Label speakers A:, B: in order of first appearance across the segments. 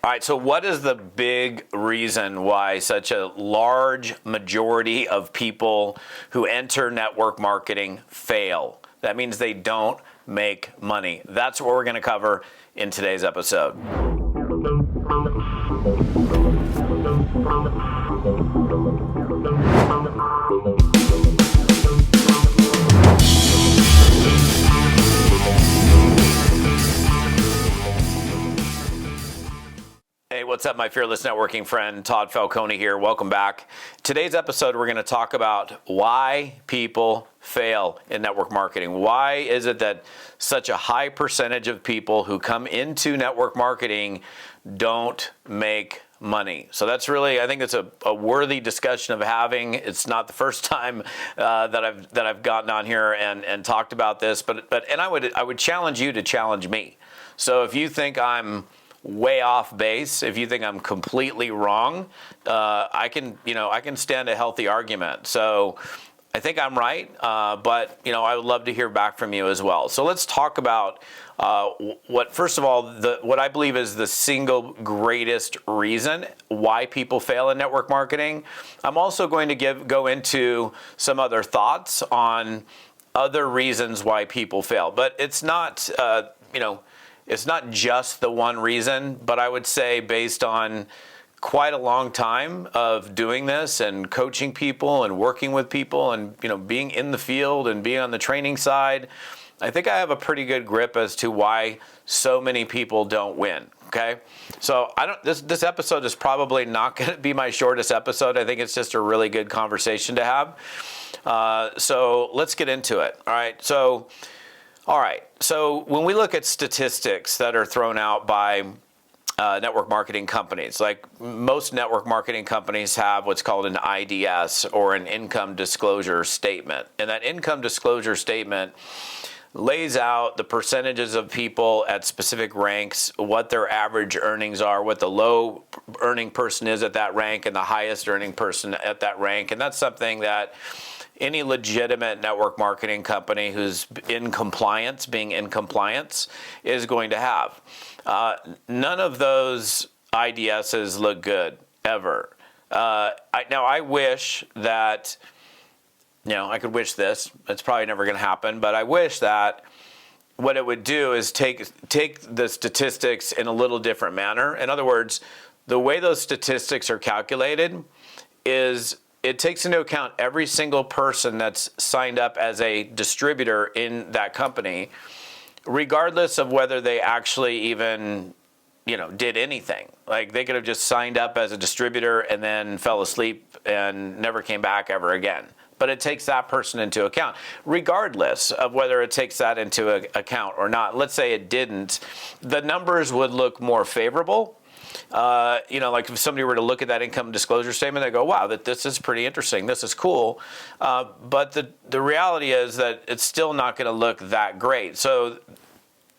A: All right, so what is the big reason why such a large majority of people who enter network marketing fail? That means they don't make money. That's what we're going to cover in today's episode. Hey, what's up, my fearless networking friend? Todd Falcone here. Welcome back. Today's episode, we're going to talk about why people fail in network marketing. Why is it that such a high percentage of people who come into network marketing don't make money? So that's really, I think it's a worthy discussion of having. It's not the first time that I've gotten on here and talked about this, but I would challenge you to challenge me. So if you think I'm way off base, if you think I'm completely wrong, I can stand a healthy argument. So I think I'm right, but I would love to hear back from you as well. So let's talk about first of all, what I believe is the single greatest reason why people fail in network marketing. I'm also going to go into some other thoughts on other reasons why people fail, but it's not it's not just the one reason, but I would say based on quite a long time of doing this and coaching people and working with people and being in the field and being on the training side, I think I have a pretty good grip as to why so many people don't win. Okay, so this episode is probably not going to be my shortest episode. I think it's just a really good conversation to have. So let's get into it. All right. So when we look at statistics that are thrown out by network marketing companies, like most network marketing companies have what's called an IDS, or an income disclosure statement. And that income disclosure statement lays out the percentages of people at specific ranks, what their average earnings are, what the low earning person is at that rank, and the highest earning person at that rank. And that's something that any legitimate network marketing company who's being in compliance, is going to have. None of those IDSs look good, ever. I wish that, I could wish this. It's probably never going to happen, but I wish that what it would do is take the statistics in a little different manner. In other words, the way those statistics are calculated is it takes into account every single person that's signed up as a distributor in that company, regardless of whether they actually even, did anything. Like, they could have just signed up as a distributor and then fell asleep and never came back ever again. But it takes that person into account, regardless of whether it takes that into account or not. Let's say it didn't. The numbers would look more favorable. Like if somebody were to look at that income disclosure statement, they go, wow, this is pretty interesting. This is cool. But the reality is that it's still not going to look that great. So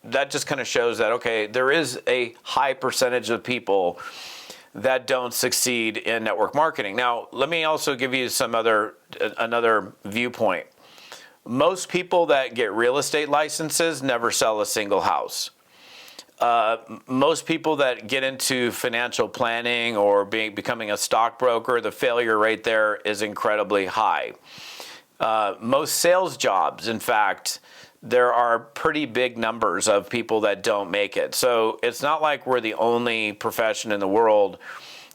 A: that just kind of shows that, okay, there is a high percentage of people that don't succeed in network marketing. Now, let me also give you another viewpoint. Most people that get real estate licenses never sell a single house. Most people that get into financial planning or becoming a stockbroker, the failure rate there is incredibly high. Most sales jobs, in fact, there are pretty big numbers of people that don't make it. So it's not like we're the only profession in the world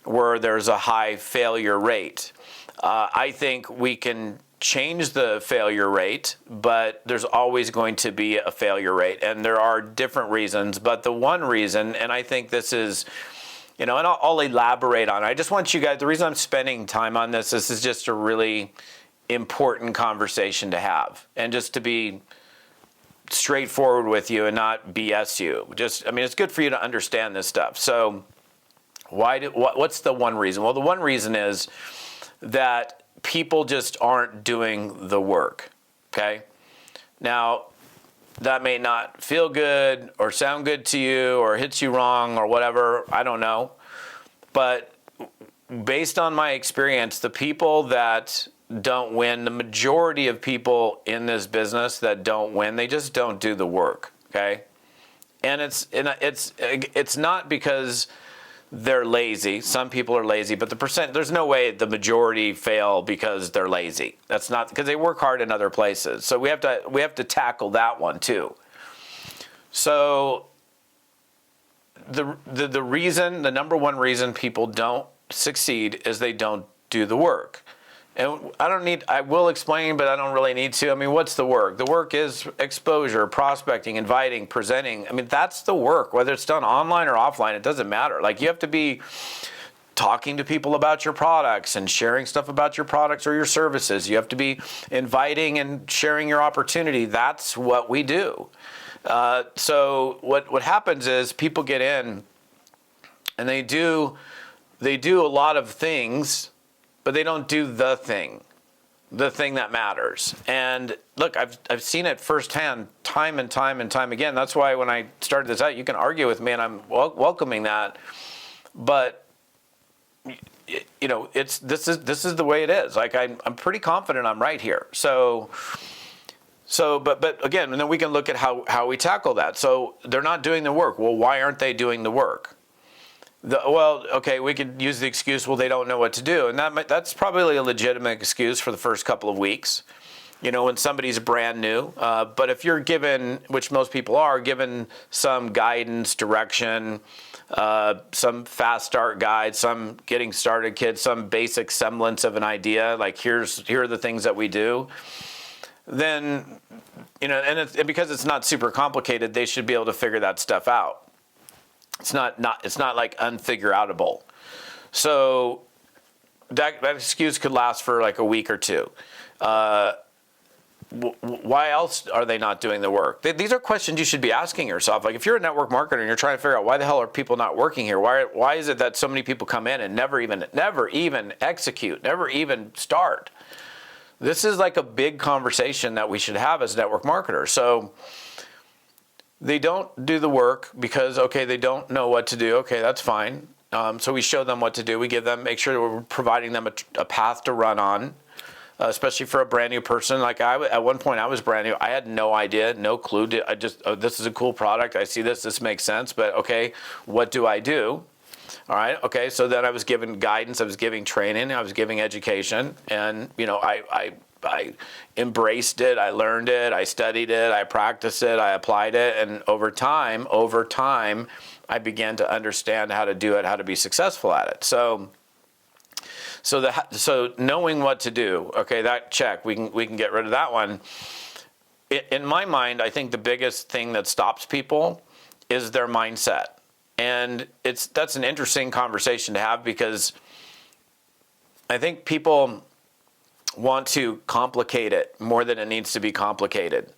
A: where there's a high failure rate. I think we can change the failure rate, but there's always going to be a failure rate, and there are different reasons. But the one reason, and I think this is, and I'll elaborate on it. I just want you guys, the reason I'm spending time on this is just a really important conversation to have, and just to be straightforward with you and not BS you. It's good for you to understand this stuff. So what's the one reason? Well, the one reason is that people just aren't doing the work, okay? Now, that may not feel good or sound good to you or hits you wrong or whatever, I don't know. But based on my experience, the people that don't win, the majority of people in this business that don't win, they just don't do the work, okay? And it's not because they're lazy. Some people are lazy, but there's no way the majority fail because they're lazy. That's not, because they work hard in other places. So we have to tackle that one too. So the number one reason people don't succeed is they don't do the work. And I will explain, but I don't really need to. I mean, what's the work? The work is exposure, prospecting, inviting, presenting. I mean, that's the work, whether it's done online or offline, it doesn't matter. Like, you have to be talking to people about your products and sharing stuff about your products or your services. You have to be inviting and sharing your opportunity. That's what we do. So what happens is people get in and they do a lot of things, but they don't do the thing that matters. And look, I've seen it firsthand time and time and time again. That's why when I started this out, you can argue with me, and I'm welcoming that. But you know, this is the way it is. Like, I'm pretty confident I'm right here. So, but again, and then we can look at how we tackle that. So they're not doing the work. Well, why aren't they doing the work? Okay, we could use the excuse, well, they don't know what to do. And that's probably a legitimate excuse for the first couple of weeks, you know, when somebody's brand new. But if you're given, which most people are, given some guidance, direction, some fast start guide, some getting started kit, some basic semblance of an idea, like here are the things that we do, then, you know, and because it's not super complicated, they should be able to figure that stuff out. It's not like unfigure outable. So that excuse could last for like a week or two. Why else are they not doing the work? These are questions you should be asking yourself. Like, if you're a network marketer and you're trying to figure out why the hell are people not working here? Why is it that so many people come in and never even execute, never even start? This is like a big conversation that we should have as network marketers. So they don't do the work because, okay, they don't know what to do. Okay, that's fine. So we show them what to do. We make sure that we're providing them a path to run on, especially for a brand new person. Like, at one point I was brand new. I had no idea, no clue. This is a cool product. I see this makes sense, but okay, what do I do? All right. Okay. So then I was given guidance. I was giving training. I was giving education, and you know, I embraced it. I learned it. I studied it. I practiced it. I applied it, and over time, I began to understand how to do it, how to be successful at it. So knowing what to do. Okay, that check. We can get rid of that one. In my mind, I think the biggest thing that stops people is their mindset. And that's an interesting conversation to have, because I think people want to complicate it more than it needs to be complicated.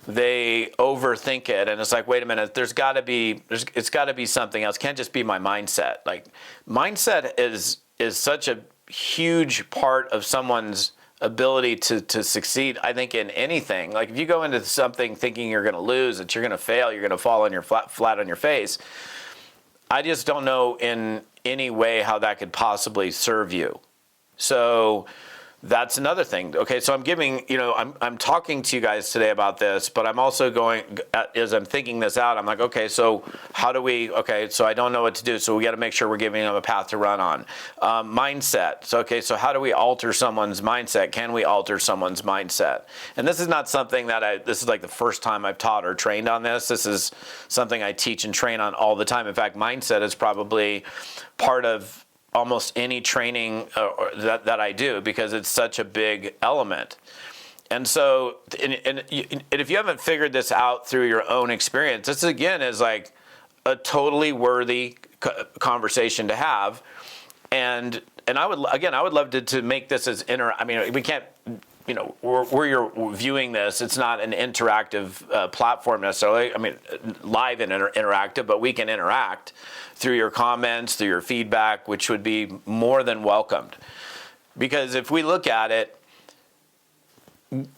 A: They overthink it, and it's like, wait a minute, it's got to be something else. It can't just be my mindset. Like, mindset is such a huge part of someone's ability to succeed, I think, in anything. Like, if you go into something thinking you're going to lose, that you're going to fail, you're going to fall on your flat on your face, I just don't know in any way how that could possibly serve you. So that's another thing. Okay, so I'm talking to you guys today about this, but I'm also as I'm thinking this out, I'm like, okay, so so I don't know what to do, so we got to make sure we're giving them a path to run on. Mindset. So how do we alter someone's mindset? Can we alter someone's mindset? And this is not something this is like the first time I've taught or trained on this. This is something I teach and train on all the time. In fact, mindset is probably part of almost any training that I do, because it's such a big element. And so, and if you haven't figured this out through your own experience, this again is like a totally worthy conversation to have. And I would love to make this as we can't, you know, where you're viewing this, it's not an interactive platform necessarily. I mean, live and interactive, but we can interact through your comments, through your feedback, which would be more than welcomed. Because if we look at it,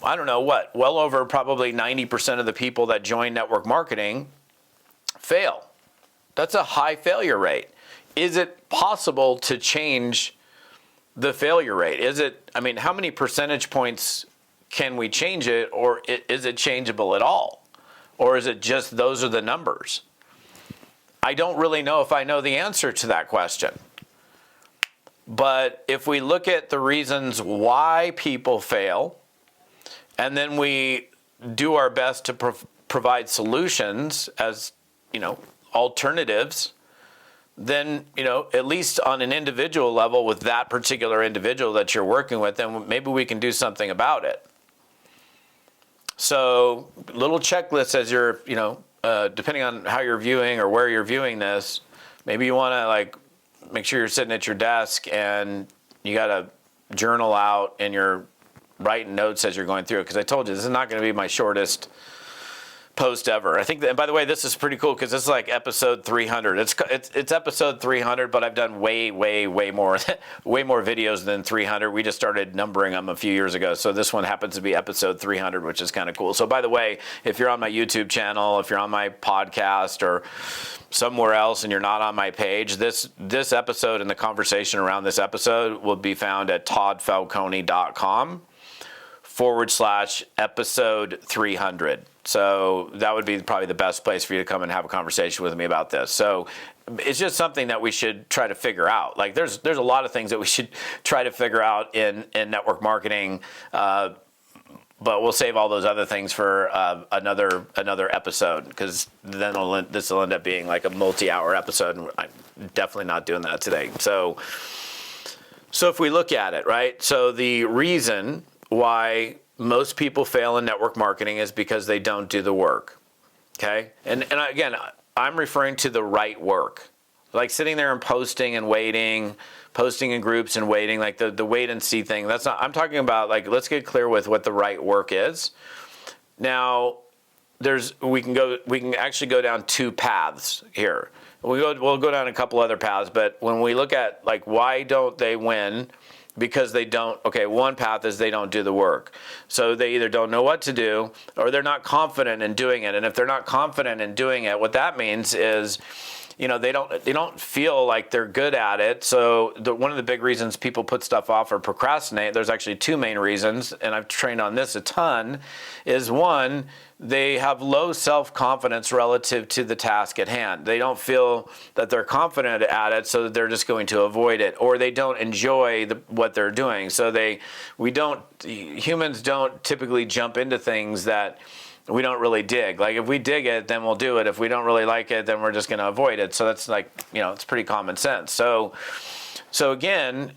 A: I don't know well over probably 90% of the people that join network marketing fail. That's a high failure rate. Is it possible to change the failure rate? How many percentage points can we change it, or is it changeable at all? Or is it just those are the numbers? I don't really know if I know the answer to that question. But if we look at the reasons why people fail, and then we do our best to provide solutions as, alternatives, then, at least on an individual level with that particular individual that you're working with, then maybe we can do something about it. So little checklist as you're, depending on how you're viewing or where you're viewing this, maybe you want to make sure you're sitting at your desk and you got a journal out and you're writing notes as you're going through it. Because I told you, this is not going to be my shortest post ever. I think that, and by the way, this is pretty cool because this is like episode 300. It's episode 300, but I've done way more videos than 300. We just started numbering them a few years ago. So this one happens to be episode 300, which is kind of cool. So by the way, if you're on my YouTube channel, if you're on my podcast or somewhere else and you're not on my page, this episode and the conversation around this episode will be found at toddfalcone.com/episode 300. So that would be probably the best place for you to come and have a conversation with me about this. So it's just something that we should try to figure out. Like there's a lot of things that we should try to figure out in network marketing, but we'll save all those other things for another episode, because then this will end up being like a multi-hour episode, and I'm definitely not doing that today. So if we look at it, right? So the reason why most people fail in network marketing is because they don't do the work, okay? And again, I'm referring to the right work. Like sitting there and posting and waiting, posting in groups and waiting, like the wait and see thing. That's not, I'm talking about like, let's get clear with what the right work is. Now, we can actually go down two paths here. We'll go down a couple other paths, but when we look at like, why don't they win? Because they don't, one path is they don't do the work. So they either don't know what to do or they're not confident in doing it. And if they're not confident in doing it, what that means is, they don't feel like they're good at it. So one of the big reasons people put stuff off or procrastinate, there's actually two main reasons, and I've trained on this a ton, is one, they have low self-confidence relative to the task at hand. They don't feel that they're confident at it, so they're just going to avoid it, or they don't enjoy what they're doing. So humans don't typically jump into things that we don't really dig. Like if we dig it, then we'll do it. If we don't really like it, then we're just going to avoid it. So that's like, it's pretty common sense. So again,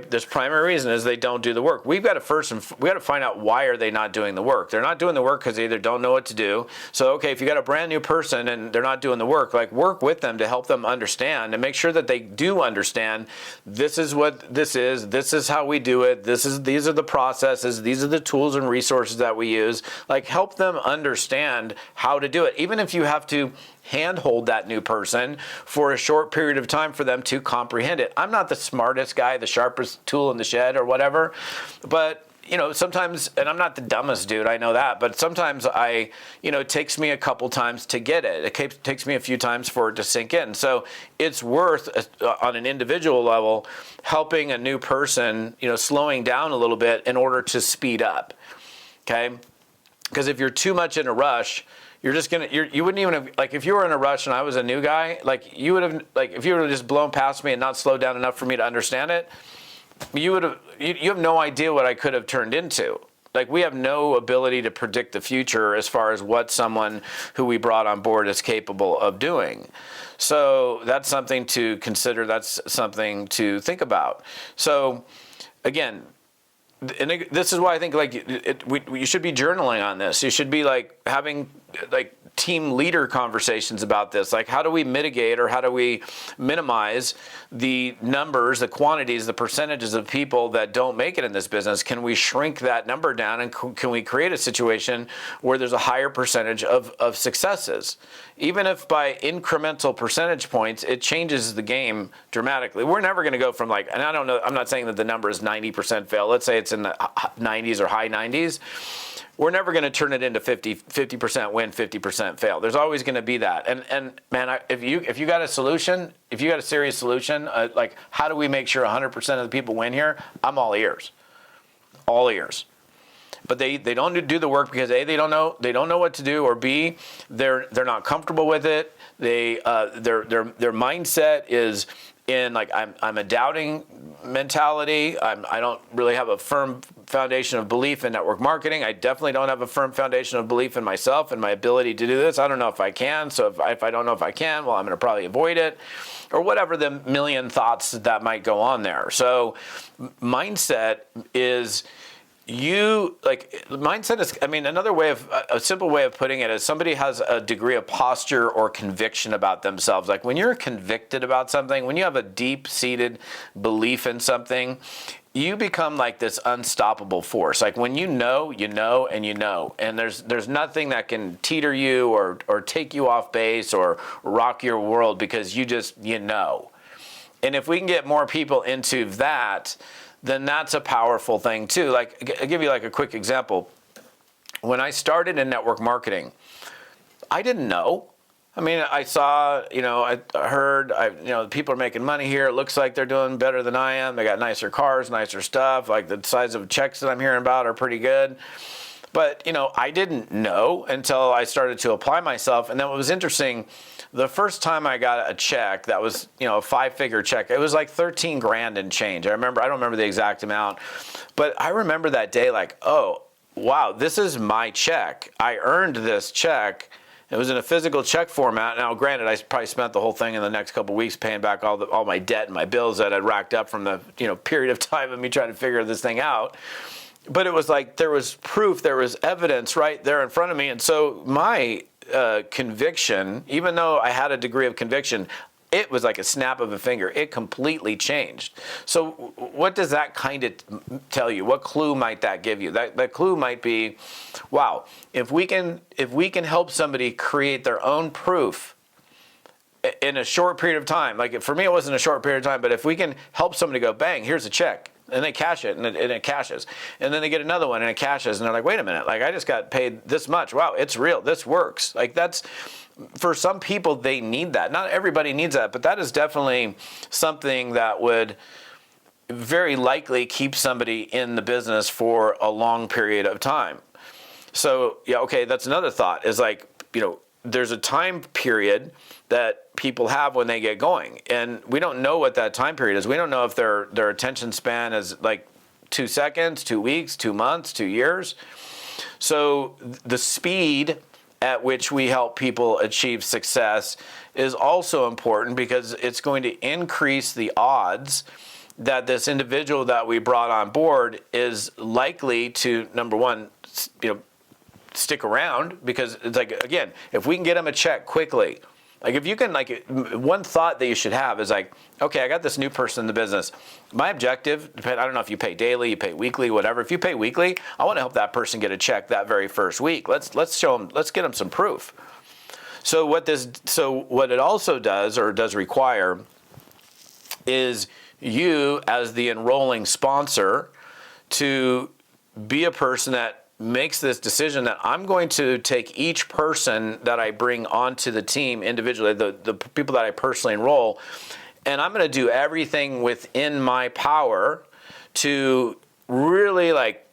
A: this primary reason is they don't do the work. We got to find out, why are they not doing the work? They're not doing the work because they either don't know what to do. So, if you got a brand new person and they're not doing the work, like work with them to help them understand and make sure that they do understand, this is what this is how we do it. These are the processes. These are the tools and resources that we use. Like help them understand how to do it. Even if you have to handhold that new person for a short period of time for them to comprehend it. I'm not the smartest guy, the sharpest tool in the shed or whatever, but sometimes, and I'm not the dumbest dude, I know that, but sometimes it takes me a couple times to get it. It takes me a few times for it to sink in. So it's worth, on an individual level, helping a new person, slowing down a little bit in order to speed up, okay? Because if you're too much in a rush, you wouldn't even have, like if you were in a rush and I was a new guy, like you would have, like if you would have just blown past me and not slowed down enough for me to understand it, you have no idea what I could have turned into. Like we have no ability to predict the future as far as what someone who we brought on board is capable of doing. So that's something to consider. That's something to think about. So again, and this is why I think you should be journaling on this. You should be like having like team leader conversations about this. Like how do we mitigate or how do we minimize the numbers, the quantities, the percentages of people that don't make it in this business? Can we shrink that number down, and can we create a situation where there's a higher percentage of successes? Even if by incremental percentage points, it changes the game dramatically. We're never going to go from like, and I don't know, I'm not saying that the number is 90% fail. Let's say it's in the 90s or high 90s. We're never going to turn it into 50% win, 50% fail. There's always going to be that. And man, if you got a solution, if you got a serious solution, like how do we make sure 100% of the people win here? I'm all ears. All ears. but they don't do the work because A, they don't know what to do, or B, they're not comfortable with it. Their mindset is in like I'm a doubting mentality. I don't really have a firm foundation of belief in network marketing. I definitely don't have a firm foundation of belief in myself and my ability to do this. I don't know if I can. So if I don't know if I can, well, I'm going to probably avoid it, or whatever the million thoughts that might go on there. So mindset is another way of a simple way of putting it is somebody has a degree of posture or conviction about themselves. Like when you're convicted about something, when you have a deep-seated belief in something, you become like this unstoppable force. Like when you know, and there's nothing that can teeter you or take you off base or rock your world, because you know. And if we can get more people into that, then that's a powerful thing too. Like, I'll give you like a quick example. When I started in network marketing, I didn't know. I mean, I saw, I heard, people are making money here. It looks like they're doing better than I am. They got nicer cars, nicer stuff. Like the size of checks that I'm hearing about are pretty good. But, I didn't know until I started to apply myself. And then what was interesting, the first time I got a check that was, a 5-figure check, it was like 13 grand and change. I don't remember the exact amount, but I remember that day like, oh, wow, this is my check. I earned this check. It was in a physical check format. Now, granted, I probably spent the whole thing in the next couple of weeks paying back all my debt and my bills that I'd racked up from the, period of time of me trying to figure this thing out. But it was like there was proof, there was evidence right there in front of me. And so my conviction, even though I had a degree of conviction, it was like a snap of a finger. It completely changed. So what does that kind of tell you? What clue might that give you? That clue might be, wow, if we can help somebody create their own proof in a short period of time, like for me it wasn't a short period of time, but if we can help somebody go, bang, here's a check, and they cash it, and it cashes. And then they get another one, and it cashes, and they're like, wait a minute, like I just got paid this much. Wow, it's real. This works. Like that's, for some people, they need that. Not everybody needs that, but that is definitely something that would very likely keep somebody in the business for a long period of time. So, yeah, okay, that's another thought, is like, there's a time period that people have when they get going, and we don't know what that time period is. We don't know if their attention span is like 2 seconds, 2 weeks, 2 months, 2 years. So the speed at which we help people achieve success is also important, because it's going to increase the odds that this individual that we brought on board is likely to, number one, stick around, because it's like, again, if we can get them a check quickly, like if you can, like one thought that you should have is like, okay, I got this new person in the business. My objective, I don't know if you pay daily, you pay weekly, whatever. If you pay weekly, I want to help that person get a check that very first week. Let's show them, let's get them some proof. So what it also does, or does require, is you as the enrolling sponsor to be a person that makes this decision that I'm going to take each person that I bring onto the team individually, the people that I personally enroll, and I'm going to do everything within my power to really like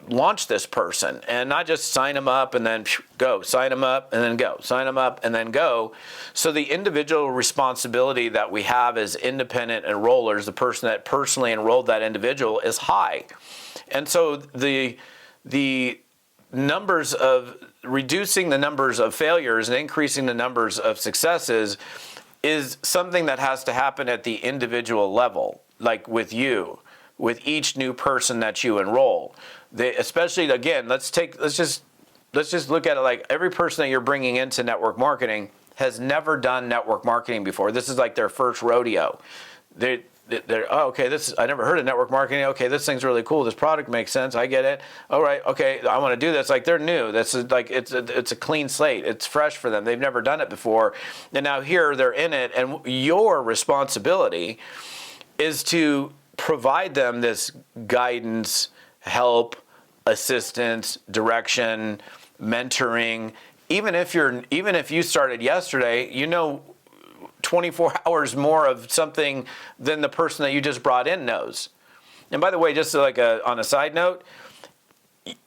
A: launch this person, and not just sign them up and then go, sign them up and then go, sign them up and then go. So the individual responsibility that we have as independent enrollers, the person that personally enrolled that individual, is high. And so the numbers of reducing the numbers of failures and increasing the numbers of successes is something that has to happen at the individual level, like with you, with each new person that you enroll. Especially, again, let's just look at it like every person that you're bringing into network marketing has never done network marketing before. This is like their first rodeo. I never heard of network marketing. Okay, this thing's really cool. This product makes sense. I get it. All right, okay, I want to do this. Like they're new. This is like it's a clean slate. It's fresh for them. They've never done it before, and now here they're in it. And your responsibility is to provide them this guidance, help, assistance, direction, mentoring. Even if you started yesterday, 24 hours more of something than the person that you just brought in knows. And by the way, just like on a side note,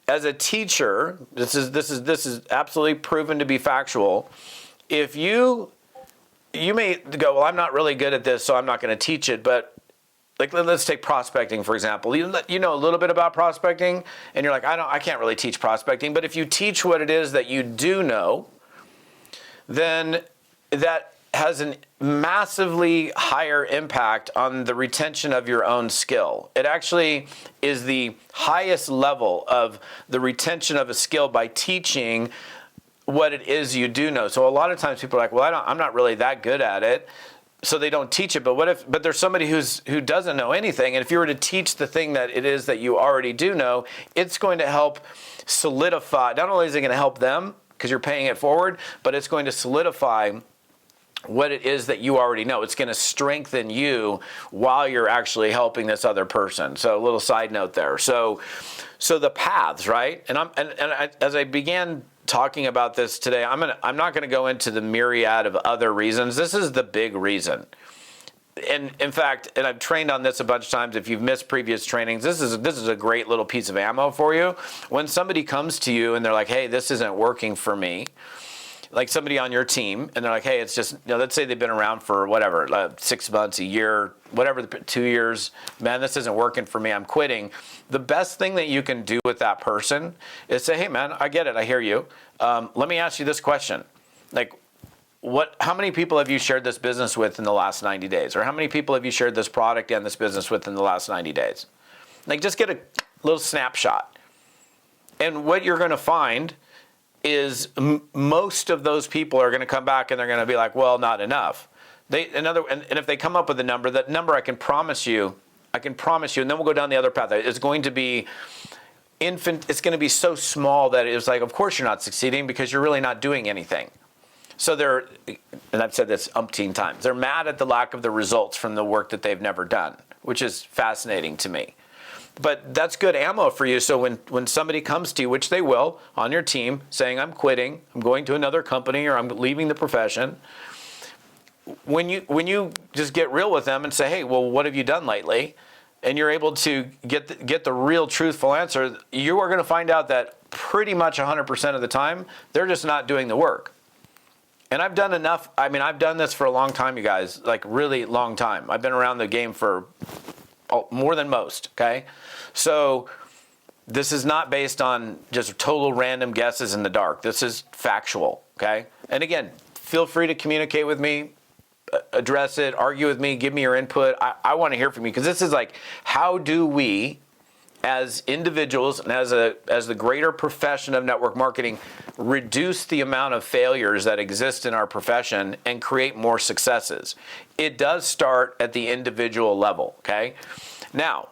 A: as a teacher, this is absolutely proven to be factual. If you may go, well, I'm not really good at this, so I'm not going to teach it. But like, let's take prospecting, for example. You know a little bit about prospecting, and you're like, I can't really teach prospecting. But if you teach what it is that you do know, then that has a massively higher impact on the retention of your own skill. It actually is the highest level of the retention of a skill by teaching what it is you do know. So a lot of times people are like, well, I'm not really that good at it, so they don't teach it. But there's somebody who doesn't know anything, and if you were to teach the thing that it is that you already do know, it's going to help solidify. Not only is it going to help them because you're paying it forward, but it's going to solidify what it is that you already know. It's going to strengthen you while you're actually helping this other person. So a little side note there. So the paths, right? And as I began talking about this today, I'm not going to go into the myriad of other reasons. This is the big reason. And in fact, and I've trained on this a bunch of times. If you've missed previous trainings, this is a great little piece of ammo for you. When somebody comes to you and they're like, hey, this isn't working for me, like somebody on your team, and they're like, hey, it's just, let's say they've been around for whatever, 6 months, a year, whatever, 2 years, man, this isn't working for me, I'm quitting. The best thing that you can do with that person is say, hey, man, I get it, I hear you. Let me ask you this question. Like, how many people have you shared this business with in the last 90 days? Or how many people have you shared this product and this business with in the last 90 days? Like, just get a little snapshot. And what you're going to find is most of those people are going to come back and they're going to be like, well, not enough. And if they come up with a number, that number I can promise you, and then we'll go down the other path. It's going to be it's going to be so small that it's like, of course you're not succeeding because you're really not doing anything. So and I've said this umpteen times, they're mad at the lack of the results from the work that they've never done, which is fascinating to me. But that's good ammo for you. So when somebody comes to you, which they will, on your team, saying, I'm quitting, I'm going to another company, or I'm leaving the profession, when you just get real with them and say, hey, well, what have you done lately? And you're able to get the real truthful answer, you are going to find out that pretty much 100% of the time, they're just not doing the work. And I've done enough. I mean, I've done this for a long time, you guys, like really long time. I've been around the game for more than most, okay? So this is not based on just total random guesses in the dark. This is factual, okay? And again, feel free to communicate with me, address it, argue with me, give me your input. I want to hear from you, because this is like, how do we as individuals and as the greater profession of network marketing reduce the amount of failures that exist in our profession and create more successes? It does start at the individual level, okay? Now,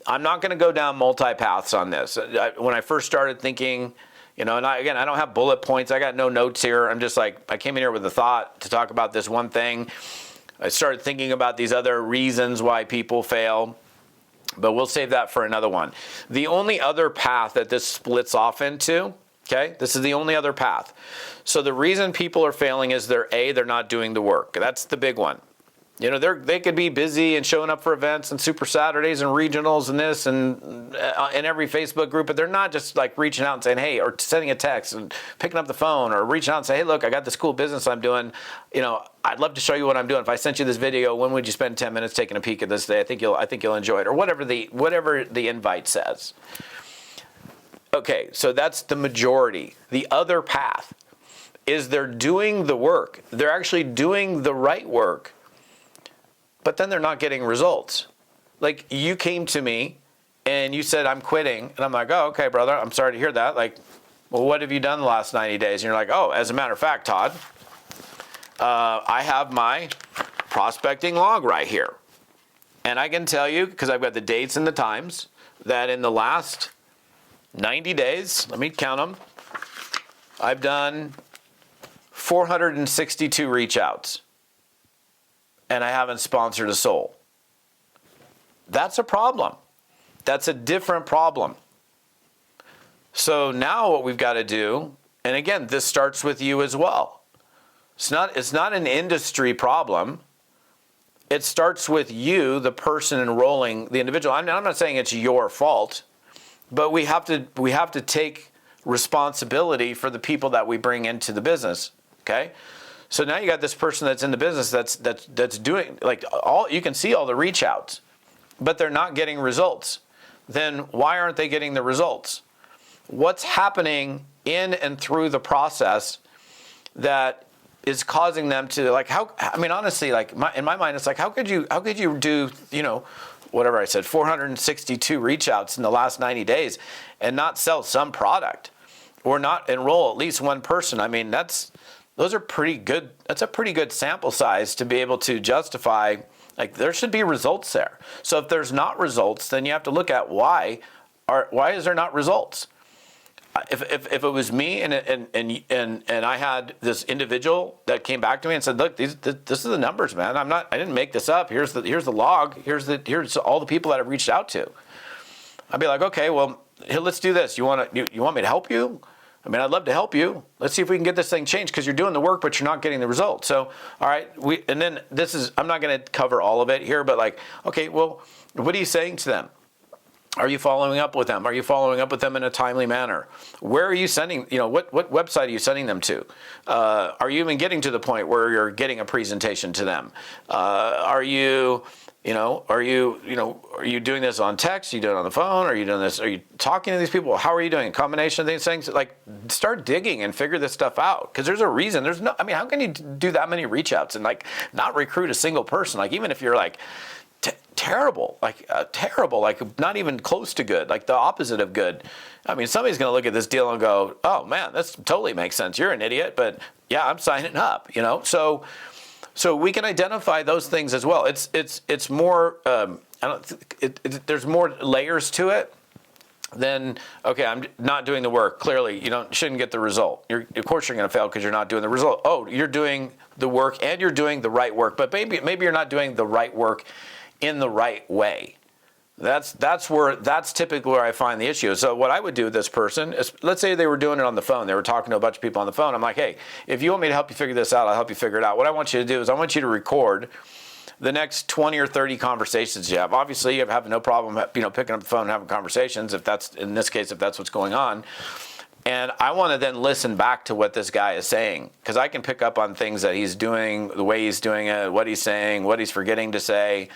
A: I'm not going to go down multi-paths on this. When I first started thinking, and I don't have bullet points. I got no notes here. I'm just like, I came in here with a thought to talk about this one thing. I started thinking about these other reasons why people fail, but we'll save that for another one. The only other path that this splits off into, okay, this is the only other path. So the reason people are failing is they're not doing the work. That's the big one. They could be busy and showing up for events and Super Saturdays and regionals and this and in every Facebook group, but they're not just like reaching out and saying, hey, or sending a text and picking up the phone, or reaching out and say, hey, look, I got this cool business I'm doing. I'd love to show you what I'm doing. If I sent you this video, when would you spend 10 minutes taking a peek at this day? I think you'll enjoy it, or whatever the invite says. Okay, so that's the majority. The other path is they're doing the work. They're actually doing the right work, but then they're not getting results. Like, you came to me and you said, I'm quitting. And I'm like, oh, okay, brother, I'm sorry to hear that. Like, well, what have you done the last 90 days? And you're like, oh, as a matter of fact, Todd, I have my prospecting log right here. And I can tell you, because I've got the dates and the times, that in the last 90 days, let me count them, I've done 462 reach outs. And I haven't sponsored a soul. That's a problem. That's a different problem. So now what we've got to do, and again, this starts with you as well. It's not an industry problem. It starts with you, the person enrolling, the individual. I'm not saying it's your fault. but we have to take responsibility for the people that we bring into the business. Okay, so now you got this person that's in the business that's doing like all, you can see all the reach outs, but they're not getting results. Then why aren't they getting the results? What's happening in and through the process that is causing them to like, how, I mean, honestly, like in my mind, it's like, how could you do, whatever I said, 462 reach outs in the last 90 days and not sell some product or not enroll at least one person? I mean, those are pretty good. That's a pretty good sample size to be able to justify, like there should be results there. So if there's not results, then you have to look at why is there not results? If it was me and I had this individual that came back to me and said, look, this is the numbers, man. I didn't make this up. Here's the log. Here's all the people that I've reached out to. I'd be like, okay, well, here, let's do this. You want me to help you? I mean, I'd love to help you. Let's see if we can get this thing changed, because you're doing the work, but you're not getting the results. So, all right, and then I'm not going to cover all of it here, but like, okay, well, what are you saying to them? Are you following up with them? Are you following up with them in a timely manner? Where are you sending, what website are you sending them to? Are you even getting to the point where you're getting a presentation to them? Are you doing this on text? Are you doing it on the phone? Are you doing this? Are you talking to these people? How are you doing? A combination of these things? Like, start digging and figure this stuff out. Because there's a reason. How can you do that many reach outs and like not recruit a single person? Like, even if you're like, terrible, like not even close to good, like the opposite of good. I mean, somebody's going to look at this deal and go, oh man, this totally makes sense. You're an idiot, but yeah, I'm signing up, So we can identify those things as well. It's more, there's more layers to it than, okay, I'm not doing the work. Clearly, shouldn't get the result. Of course you're going to fail because you're not doing the result. Oh, you're doing the work and you're doing the right work, but maybe you're not doing the right work in the right way. That's typically where I find the issue. So what I would do with this person is, let's say they were doing it on the phone. They were talking to a bunch of people on the phone. I'm like, hey, if you want me to help you figure this out, I'll help you figure it out. What I want you to do is I want you to record the next 20 or 30 conversations you have. Obviously, you have no problem, picking up the phone and having conversations, if that's what's going on. And I want to then listen back to what this guy is saying, because I can pick up on things that he's doing, the way he's doing it, what he's saying, what he's forgetting to say.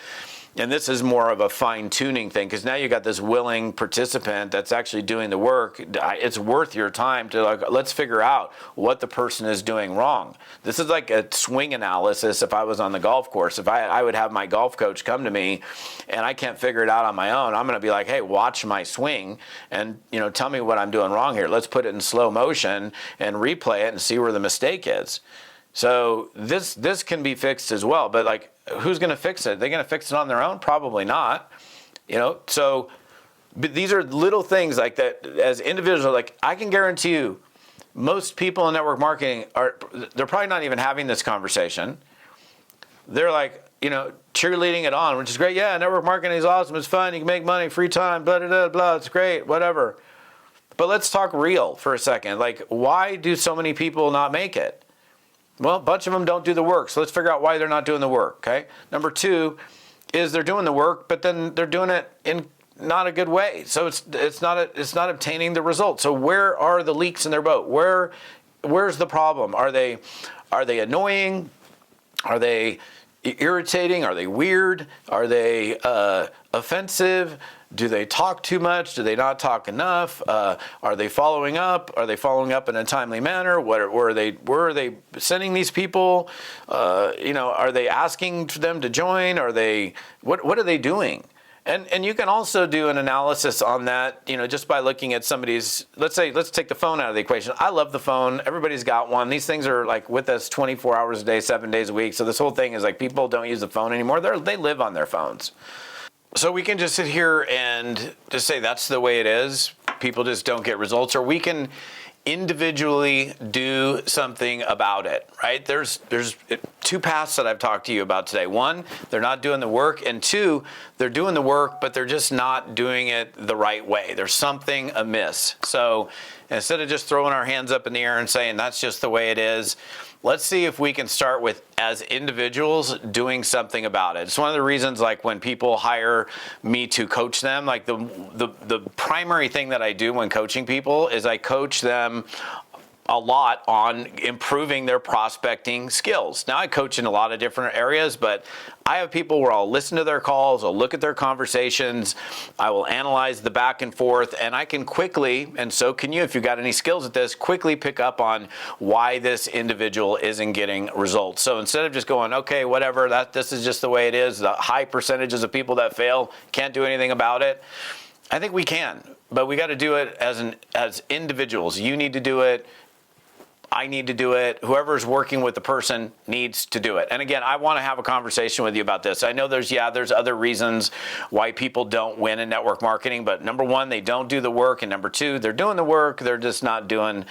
A: And this is more of a fine-tuning thing, because now you got this willing participant that's actually doing the work. It's worth your time to let's figure out what the person is doing wrong. This is like a swing analysis. If I was on the golf course, if I would have my golf coach come to me and I can't figure it out on my own, I'm going to be like, hey, watch my swing and tell me what I'm doing wrong here. Let's put it in slow motion and replay it and see where the mistake is. So this can be fixed as well, but like, who's going to fix it? They're going to fix it on their own? Probably not. So but these are little things like that as individuals. Like, I can guarantee you, most people in network marketing they're probably not even having this conversation. They're like, cheerleading it on, which is great. Yeah, network marketing is awesome. It's fun. You can make money, free time, blah, blah, blah, blah. It's great, whatever. But let's talk real for a second. Like, why do so many people not make it? Well, a bunch of them don't do the work. So let's figure out why they're not doing the work, okay? Number two is they're doing the work, but then they're doing it in not a good way. So it's not obtaining the result. So where are the leaks in their boat? Where's the problem? Are they annoying? Are they irritating? Are they weird? Are they offensive? Do they talk too much? Do they not talk enough? Are they following up? Are they following up in a timely manner? Where are they sending these people? Are they asking them to join? What are they doing? And you can also do an analysis on that, just by looking at somebody's, let's take the phone out of the equation. I love the phone. Everybody's got one. These things are like with us 24 hours a day, 7 days a week. So this whole thing is like, people don't use the phone anymore. They live on their phones. So we can just sit here and just say that's the way it is. People just don't get results, or we can individually do something about it, right? There's two paths that I've talked to you about today. One, they're not doing the work, and two, they're doing the work, but they're just not doing it the right way. There's something amiss. So instead of just throwing our hands up in the air and saying that's just the way it is, let's see if we can start with, as individuals, doing something about it. It's one of the reasons, like, when people hire me to coach them, like the primary thing that I do when coaching people is I coach them a lot on improving their prospecting skills. Now, I coach in a lot of different areas, but I have people where I'll listen to their calls, I'll look at their conversations, I will analyze the back and forth, and I can quickly, and so can you if you've got any skills at this, quickly pick up on why this individual isn't getting results. So instead of just going, okay, whatever, this is just the way it is, the high percentages of people that fail, can't do anything about it, I think we can, but we got to do it as individuals. You need to do it. I need to do it. Whoever's working with the person needs to do it. And again, I want to have a conversation with you about this. I know there's other reasons why people don't win in network marketing, but number one, they don't do the work. And number two, they're doing the work. They're just not doing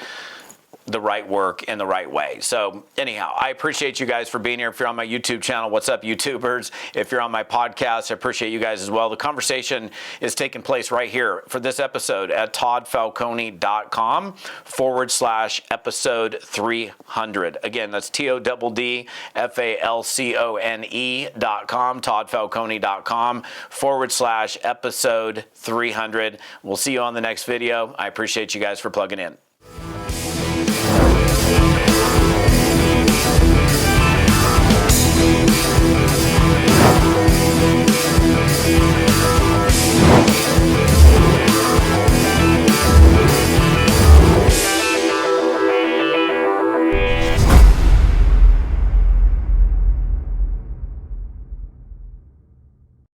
A: the right work in the right way. So anyhow, I appreciate you guys for being here. If you're on my YouTube channel, what's up, YouTubers? If you're on my podcast, I appreciate you guys as well. The conversation is taking place right here for this episode at toddfalcone.com/episode 300. Again, that's TODDFALCONE.com, toddfalcone.com/episode 300. We'll see you on the next video. I appreciate you guys for plugging in.